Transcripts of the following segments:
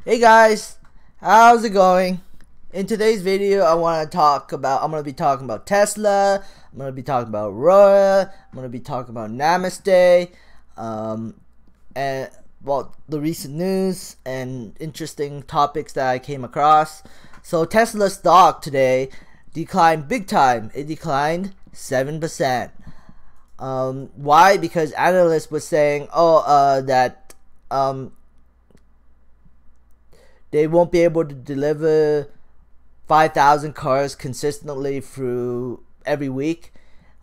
Hey guys, how's it going? In today's video, I'm gonna be talking about Tesla. I'm gonna be talking about Aurora. I'm gonna be talking about Namaste, um, and well, the recent news and interesting topics that I came across. So Tesla stock today declined big time. It declined 7%. Why? Because analysts were saying, that they won't be able to deliver 5,000 cars consistently through every week.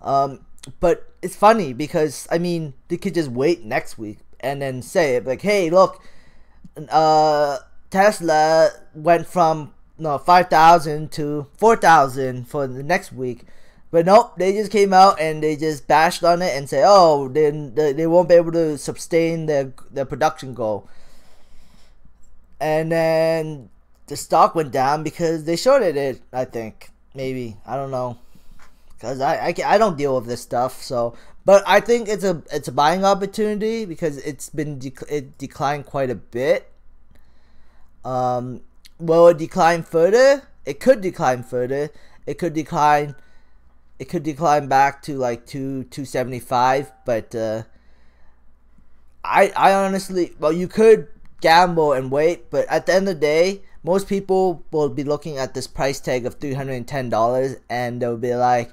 But it's funny because, I mean, they could just wait next week and then say it like, hey, look, Tesla went from 5,000 to 4,000 for the next week. But nope, they just came out and they just bashed on it and say, oh, they won't be able to sustain their production goal. And then the stock went down because they shorted it, I think. Maybe. I don't know. Because I don't deal with this stuff. So, but I think it's a buying opportunity because it declined quite a bit. Will it decline further? It could decline further. It could decline back to like 275, but I honestly, well, you could gamble and wait, but at the end of the day, most people will be looking at this price tag of $310 and they'll be like,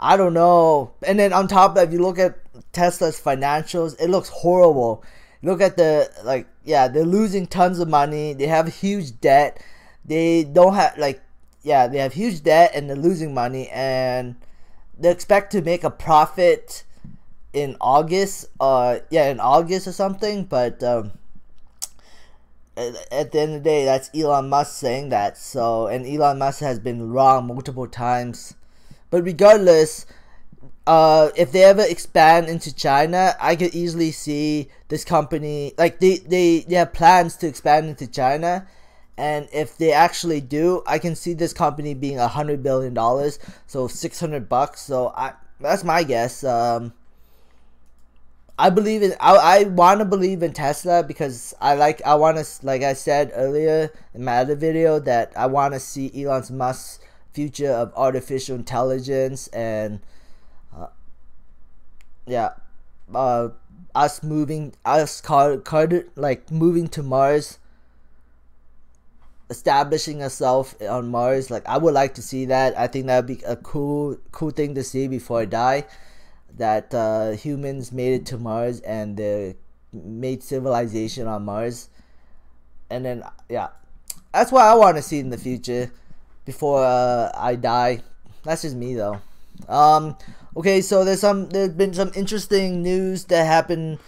I don't know. And then on top of that, if you look at Tesla's financials, it looks horrible. Look at they're losing tons of money. They have huge debt. They don't have they have huge debt and they're losing money, and they expect to make a profit in August. In August or something, but at the end of the day, that's Elon Musk saying that. So, and Elon Musk has been wrong multiple times. But regardless, if they ever expand into China, I could easily see this company, like they have plans to expand into China, and if they actually do, I can see this company being $100 billion, so $600. So that's my guess. I want to believe in Tesla because like I said earlier in my other video, that I want to see Elon Musk's future of artificial intelligence and us moving to Mars, establishing ourselves on Mars. Like, I would like to see that. I think that would be a cool thing to see before I die, that humans made it to Mars and they made civilization on Mars. And then that's what I want to see in the future before I die. That's just me though. Okay, so there's been some interesting news that happened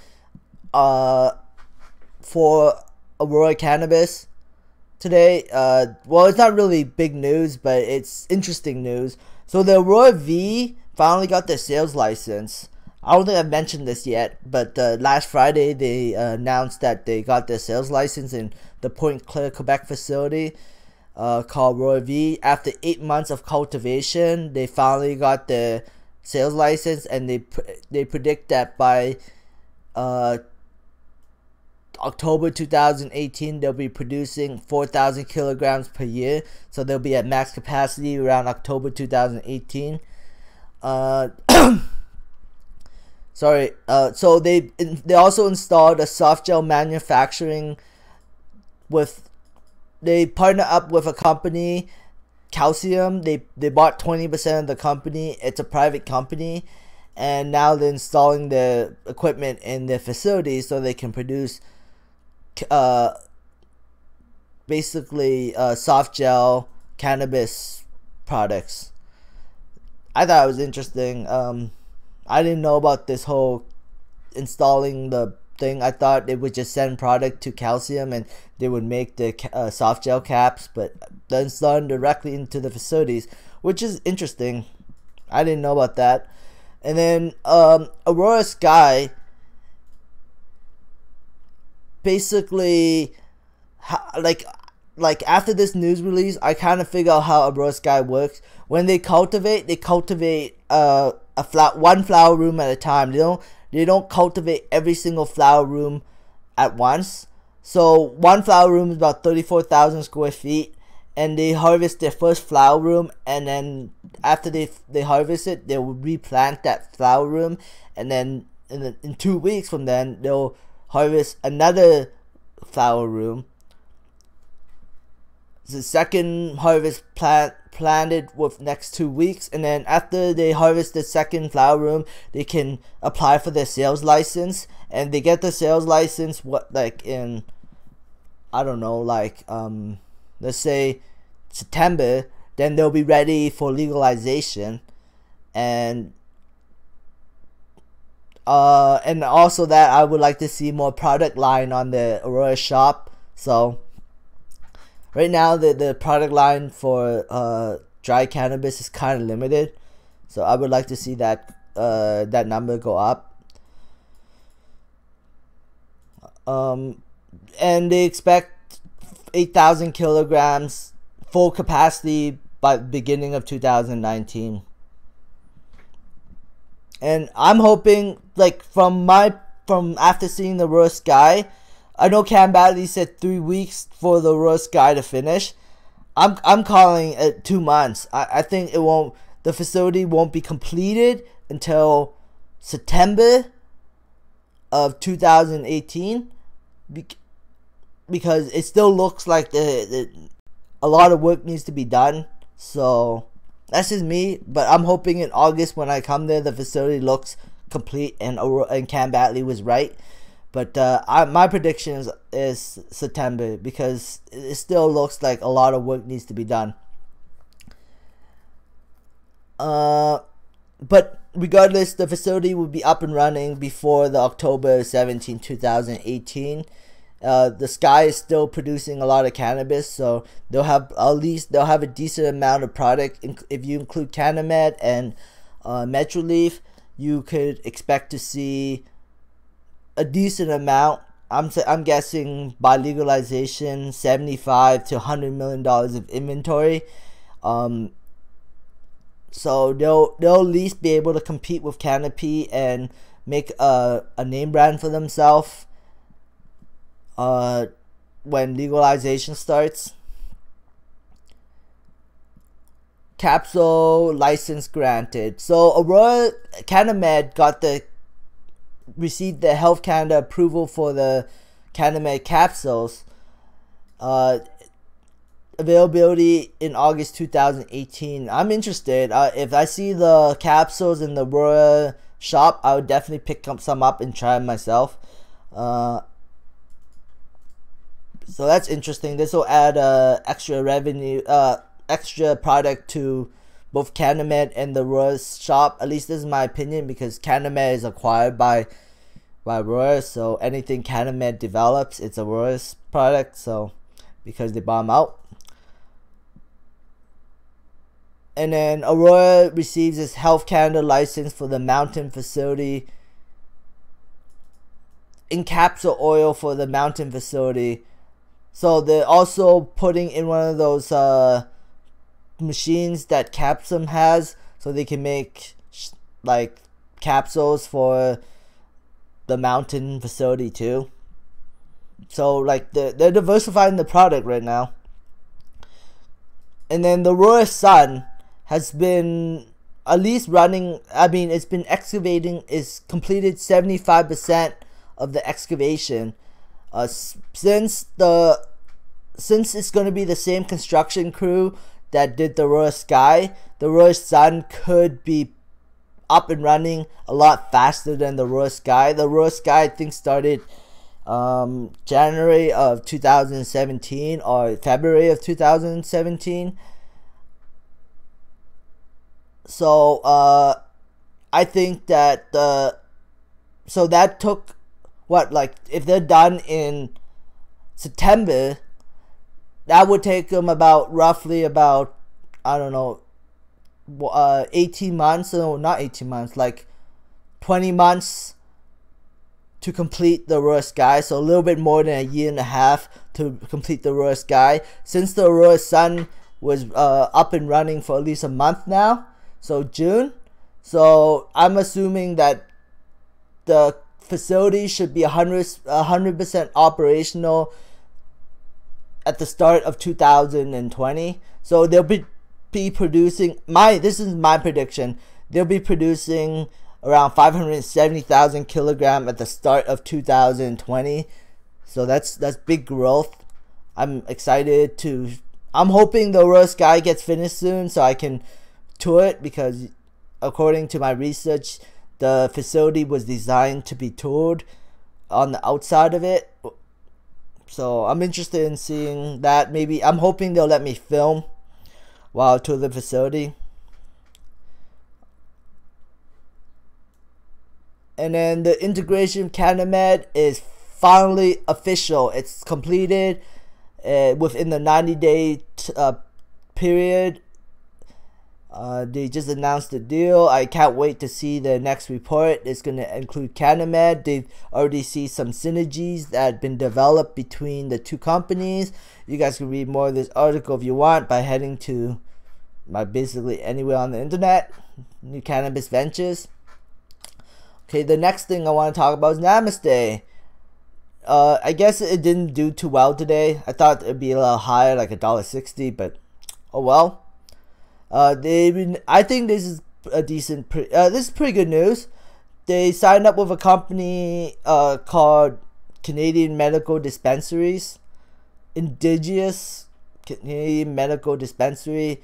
for Aurora Cannabis today. Well, it's not really big news, but it's interesting news. So the Aurora V finally got their sales license. I don't think I've mentioned this yet, but last Friday they announced that they got their sales license in the Pointe Claire, Quebec facility called Aurora V. After 8 months of cultivation, they finally got their sales license, and they predict that by October 2018 they'll be producing 4,000 kilograms per year. So they'll be at max capacity around October 2018. Sorry. So they also installed a soft gel manufacturing with. They partner up with a company, Calcium. They bought 20% of the company. It's a private company, and now they're installing the equipment in their facilities so they can produce basically soft gel cannabis products. I thought it was interesting. I didn't know about this whole installing the thing. I thought they would just send product to Calcium and they would make the soft gel caps, but they're installing directly into the facilities, which is interesting. I didn't know about that. And then Aurora Sky, basically, like after this news release, I kind of figure out how Aurora Sky works. When they cultivate one flower room at a time. They don't cultivate every single flower room at once. So one flower room is about 34,000 square feet, and they harvest their first flower room, and then after they harvest it, they will replant that flower room, and then in 2 weeks from then they'll harvest another flower room. The second harvest planted with next 2 weeks, and then after they harvest the second flower room, they can apply for their sales license, and they get the sales license in, I don't know, let's say September. Then they'll be ready for legalization, and also that I would like to see more product line on the Aurora shop. So right now the product line for dry cannabis is kind of limited, so I would like to see that that number go up. And they expect 8,000 kilograms full capacity by beginning of 2019. And I'm hoping, like, from after seeing the Aurora Sky, I know Cam Badley said 3 weeks for the Aurora Sky to finish. I'm calling it 2 months. I think the facility won't be completed until September of 2018, because it still looks like a lot of work needs to be done. So that's just me, but I'm hoping in August when I come there, the facility looks complete, and Cam Badley was right. But my prediction is September, because it still looks like a lot of work needs to be done. But regardless, the facility will be up and running before the October 17, 2018. The Sky is still producing a lot of cannabis, so they'll have a decent amount of product. If you include Canamed and Metroleaf, you could expect to see a decent amount. I'm guessing by legalization, $75 to $100 million of inventory. So they'll at least be able to compete with Canopy and make a name brand for themselves when legalization starts. Capsule license granted. So Aurora Canamed received the Health Canada approval for the Canamed capsules. Availability in August 2018. I'm interested. If I see the capsules in the Aurora shop, I would definitely pick some up and try them myself. So that's interesting. This will add extra revenue, extra product to both Canamed and the Aurora shop. At least this is my opinion, because Canamed is acquired by Aurora, so anything Canamed develops, it's Aurora's product. So because they bought them out. And then Aurora receives its Health Canada license for the Mountain facility, in capsule oil for the Mountain facility. So they're also putting in one of those machines that Capsum has, so they can make like capsules for the Mountain facility too. So like they're diversifying the product right now. And then the Aurora Sun has been at least running, it's been excavating, is completed 75% of the excavation. Since it's going to be the same construction crew that did the Aurora Sky, the Aurora Sun could be up and running a lot faster than the Aurora Sky. The Aurora Sky, I think, started January of 2017 or February of 2017. So I think that so that took if they're done in September, that would take them roughly about I don't know 18 months. No, not 18 months, like 20 months to complete the Aurora Sky. So a little bit more than a year and a half to complete the Aurora Sky, since the Aurora Sun was up and running for at least a month now, so June. So I'm assuming that the facility should be 100% operational at the start of 2020. So they'll be producing, this is my prediction, they'll be producing around 570,000 kilograms at the start of 2020. So that's big growth. I'm excited to, I'm hoping the Aurora Sky gets finished soon so I can tour it, because according to my research, the facility was designed to be toured on the outside of it. So I'm interested in seeing that. Maybe I'm hoping they'll let me film while I tour the facility. And then the integration of CanadaMed is finally official. It's completed within the 90-day period. They just announced the deal. I can't wait to see the next report. It's going to include CanadaMed. They already see some synergies that have been developed between the two companies. You guys can read more of this article if you want by heading to basically anywhere on the internet. New Cannabis Ventures. Okay, the next thing I want to talk about is Namaste. I guess it didn't do too well today. I thought it'd be a little higher, like $1.60, but oh well. I think this is a decent. This is pretty good news. They signed up with a company called Canadian Medical Dispensaries, Indigenous Canadian Medical Dispensary,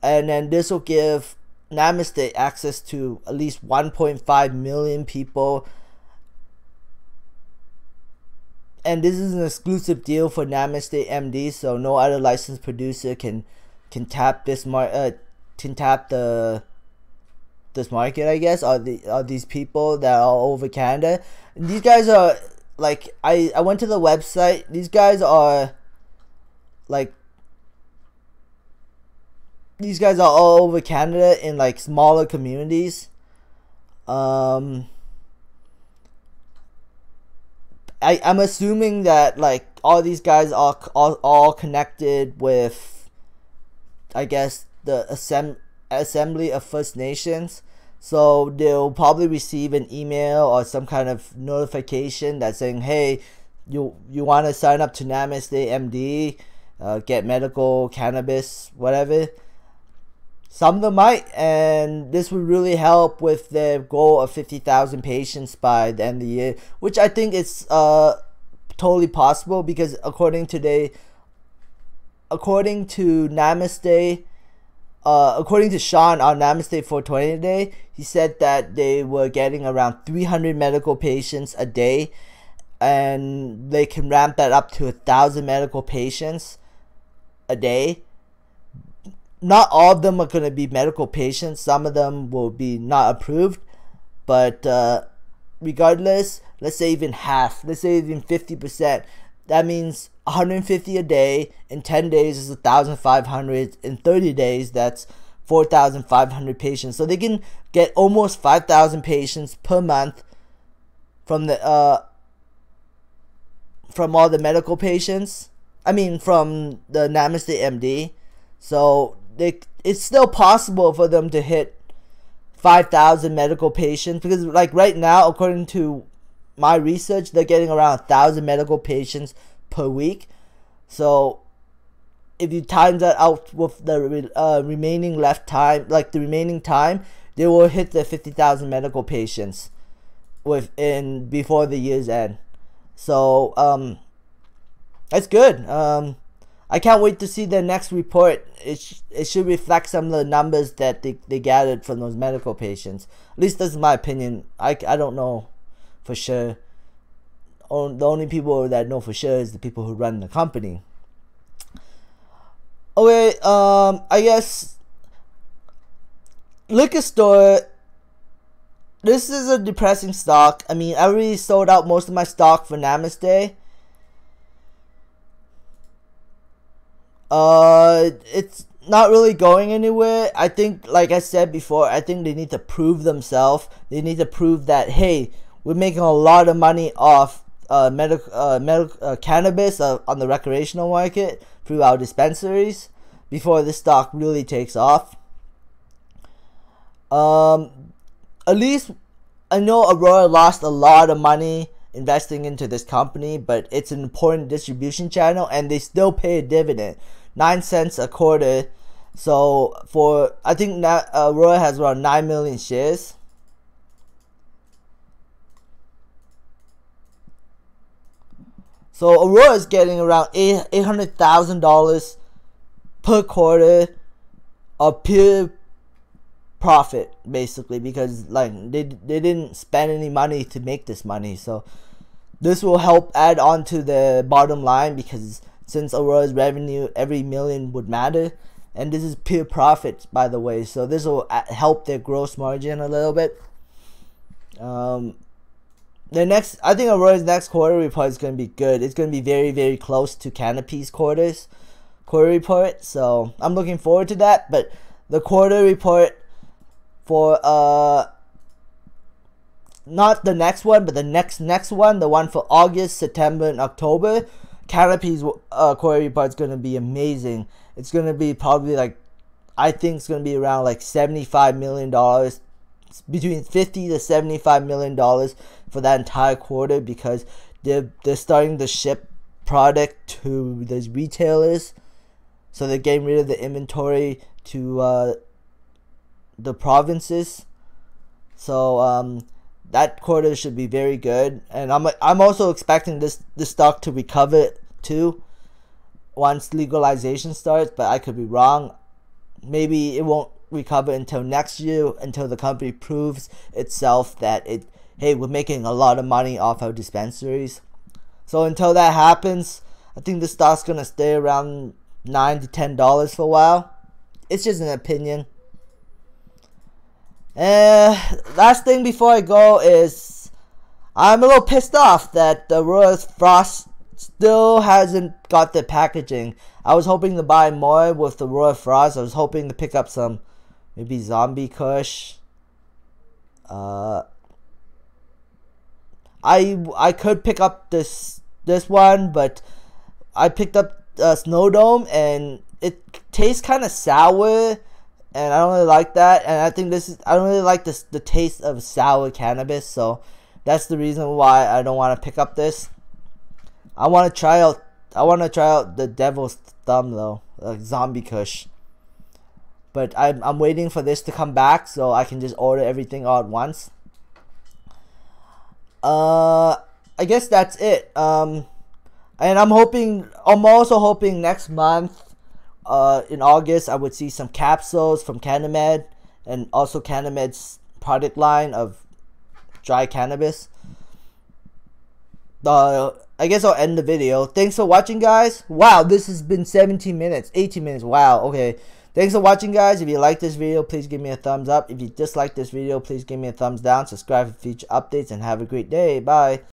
and then this will give Namaste access to at least 1.5 million people. And this is an exclusive deal for Namaste MD, so no other licensed producer can tap this this market, I guess, are these people that are all over Canada. And these guys are like, I went to the website. These guys are like, these guys are all over Canada in like smaller communities. I'm assuming that like all these guys are all connected with, I guess, the Assembly of First Nations. So they'll probably receive an email or some kind of notification that's saying, hey, you want to sign up to Namaste MD, get medical cannabis, whatever. Some of them might, and this would really help with their goal of 50,000 patients by the end of the year, which I think is totally possible, because according to Namaste, according to Sean on Namaste 420 today, he said that they were getting around 300 medical patients a day, and they can ramp that up to 1,000 medical patients a day. Not all of them are going to be medical patients. Some of them will be not approved. But regardless, let's say even half. Let's say even 50%. That means 150 a day. In 10 days is 1,500. In 30 days, that's 4,500 patients. So they can get almost 5,000 patients per month from the from all the medical patients. I mean, from the Namaste MD. So it's still possible for them to hit 5,000 medical patients, because like right now, according to my research, they're getting around 1,000 medical patients per week. So if you time that out with the remaining left time, like the remaining time, they will hit the 50,000 medical patients before the year's end. So that's good. I can't wait to see the next report. It should reflect some of the numbers that they gathered from those medical patients. At least that's my opinion. I don't know for sure. The only people that know for sure is the people who run the company. Okay, I guess liquor store. This is a depressing stock. I mean, I already sold out most of my stock for Namaste. It's not really going anywhere. I think, like I said before, I think they need to prove themselves. They need to prove that, hey, we're making a lot of money off medical cannabis on the recreational market through our dispensaries before this stock really takes off. At least I know Aurora lost a lot of money investing into this company, but it's an important distribution channel, and they still pay a dividend, 9 cents a quarter. So I think that Aurora has around 9 million shares. So Aurora is getting around $800,000 per quarter of pure profit, basically, because like they didn't spend any money to make this money. So this will help add on to the bottom line, because since Aurora's revenue, every million would matter, and this is pure profit, by the way. So this will help their gross margin a little bit. I think Aurora's next quarter report is going to be good. It's going to be very, very close to Canopy's quarter report. So I'm looking forward to that. But the quarter report for not the next one, but the next one, the one for August, September, and October, Canopy's quarter report is going to be amazing. It's going to be probably like, I think it's going to be around like $75 million, between $50 to $75 million for that entire quarter, because they're starting to ship product to the retailers. So they're getting rid of the inventory to the provinces. So that quarter should be very good, and I'm also expecting this stock to recover too once legalization starts, but I could be wrong. Maybe it won't recover until next year, until the company proves itself that hey, we're making a lot of money off our dispensaries. So until that happens, I think the stock's gonna stay around $9 to $10 for a while. It's just an opinion. Last thing before I go is I'm a little pissed off that the Aurora Frost still hasn't got the packaging. I was hoping to buy more with the Aurora Frost. I was hoping to pick up some maybe Zombie Kush. I could pick up this one, but I picked up Snow Dome, and it tastes kind of sour, and I don't really like that. And I think I don't really like the taste of sour cannabis, so that's the reason why I don't want to pick up this. I want to try out the Devil's Thumb though, like Zombie Kush. But I'm waiting for this to come back so I can just order everything all at once. I guess that's it. And I'm also hoping next month, in August, I would see some capsules from CanniMed, and also CanniMed's product line of dry cannabis. I guess I'll end the video. Thanks for watching, guys. Wow, this has been 17 minutes, 18 minutes. Wow, okay. Thanks for watching, guys. If you like this video, please give me a thumbs up. If you dislike this video, please give me a thumbs down. Subscribe for future updates, and have a great day. Bye.